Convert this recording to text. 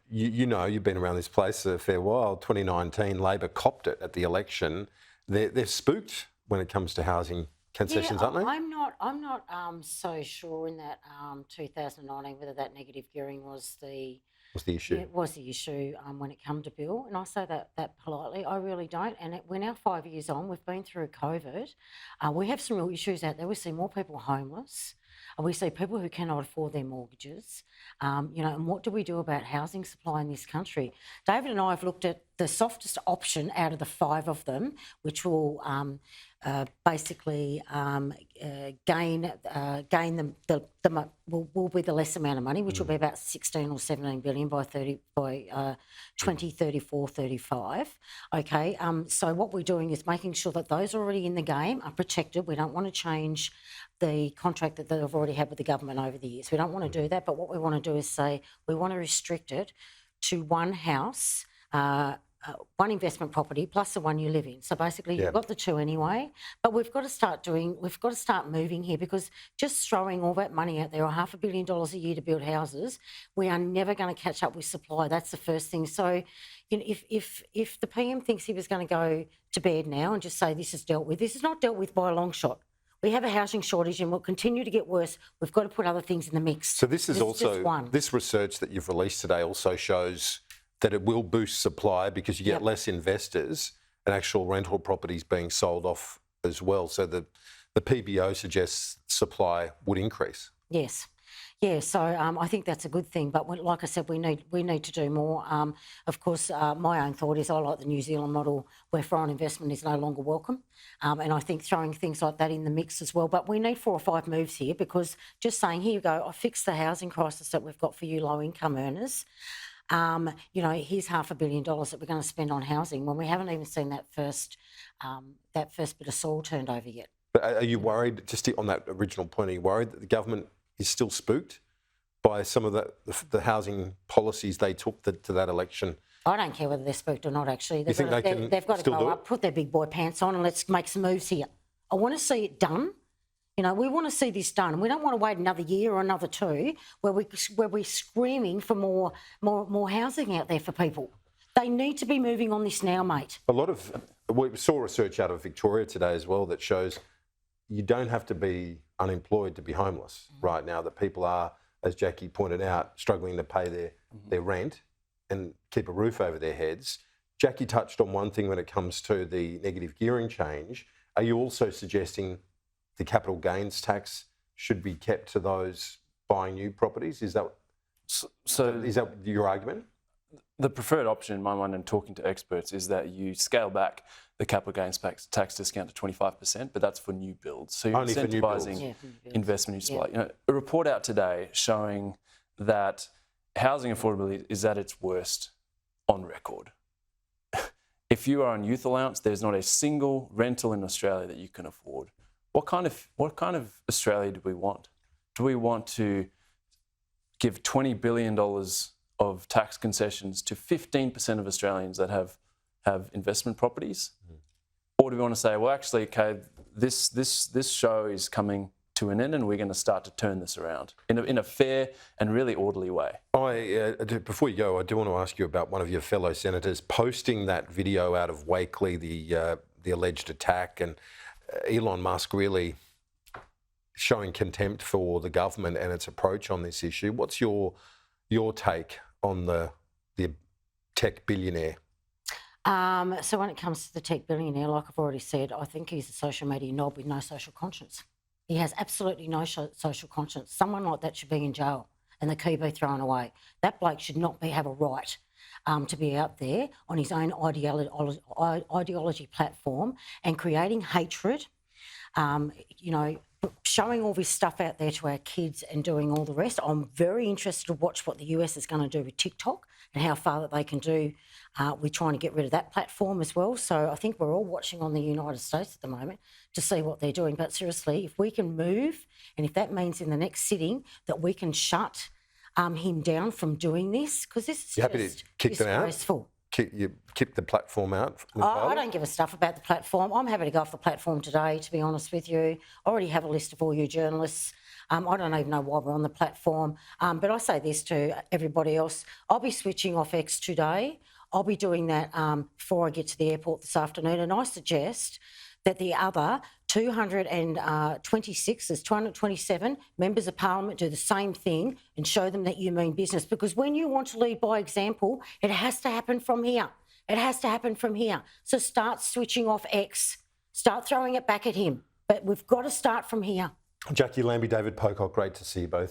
You know, you've been around this place a fair while. 2019, Labor copped it at the election. They're spooked when it comes to housing concessions, aren't they? I'm not so sure in that 2019 whether that negative gearing was the issue? it was the issue when it come to bill, and I say that politely. I really don't. And we're now 5 years on. We've been through COVID. We have some real issues out there. We see more people homeless. We see people who cannot afford their mortgages. And what do we do about housing supply in this country? David and I have looked at the softest option out of the five of them, which will basically gain the will be the less amount of money, which will be about 16 or 17 billion by 2034, 35. Okay, so what we're doing is making sure that those already in the game are protected. We don't want to change the contract that they've already had with the government over the years. We don't want to do that, but what we want to do is say we want to restrict it to one house, one investment property plus the one you live in. So basically you've got the two anyway, but we've got to start moving here, because just throwing all that money out there, or $500 million a year to build houses, we are never going to catch up with supply. That's the first thing. So if the PM thinks he was going to go to bed now and just say this is dealt with, this is not dealt with by a long shot. We have a housing shortage and will continue to get worse. We've got to put other things in the mix. So this is also, this research that you've released today also shows that it will boost supply because you get less investors and actual rental properties being sold off as well. So the PBO suggests supply would increase. Yes. Yeah, so I think that's a good thing. But like I said, we need to do more. Of course, my own thought is I like the New Zealand model where foreign investment is no longer welcome. And I think throwing things like that in the mix as well. But we need 4 or 5 moves here, because just saying, here you go, I fixed the housing crisis that we've got for you low-income earners. Here's $500 million that we're going to spend on housing when we haven't even seen that first bit of soil turned over yet. But are you worried, just on that original point, are you worried that the government is still spooked by some of the housing policies they took to that election? I don't care whether they're spooked or not, actually. They've got to go up, put their big boy pants on, and let's make some moves here. I want to see it done. We want to see this done, and we don't want to wait another year or another 2 where we're screaming for more housing out there for people. They need to be moving on this now, mate. We saw research out of Victoria today as well that shows you don't have to be unemployed to be homeless right now, that people are, as Jacqui pointed out, struggling to pay their rent and keep a roof over their heads. Jacqui touched on one thing when it comes to the negative gearing change. Are you also suggesting the capital gains tax should be kept to those buying new properties? Is that your argument? The preferred option in my mind, and talking to experts, is that you scale back the capital gains tax discount to 25%, but that's for new builds. So you're only incentivising investment in supply. A report out today showing that housing affordability is at its worst on record. If you are on youth allowance, there's not a single rental in Australia that you can afford. What kind of Australia do we want? Do we want to give $20 billion of tax concessions to 15% of Australians that have investment properties? Or do we want to say, well, actually, okay, this show is coming to an end and we're going to start to turn this around in a fair and really orderly way? Before you go, I do want to ask you about one of your fellow senators posting that video out of Wakely, the alleged attack, and Elon Musk really showing contempt for the government and its approach on this issue. What's your take on the tech billionaire? So when it comes to the tech billionaire, like I've already said, I think he's a social media knob with no social conscience. He has absolutely no social conscience. Someone like that should be in jail and the key be thrown away. That bloke should not have a right to be out there on his own ideology platform and creating hatred, showing all this stuff out there to our kids and doing all the rest. I'm very interested to watch what the US is going to do with TikTok and how far that they can do with trying to get rid of that platform as well. So I think we're all watching on the United States at the moment to see what they're doing. But seriously, if we can move, and if that means in the next sitting that we can shut him down from doing this, because this is happy to kick them out? Disgraceful. You kick the platform out? I don't give a stuff about the platform. I'm happy to go off the platform today, to be honest with you. I already have a list of all you journalists I don't even know why we're on the platform. But I say this to everybody else. I'll be switching off X today. I'll be doing that before I get to the airport this afternoon. And I suggest that the other 226, there's 227 members of parliament do the same thing and show them that you mean business. Because when you want to lead by example, it has to happen from here. It has to happen from here. So start switching off X. Start throwing it back at him. But we've got to start from here. Jacqui Lambie, David Pocock, great to see you both.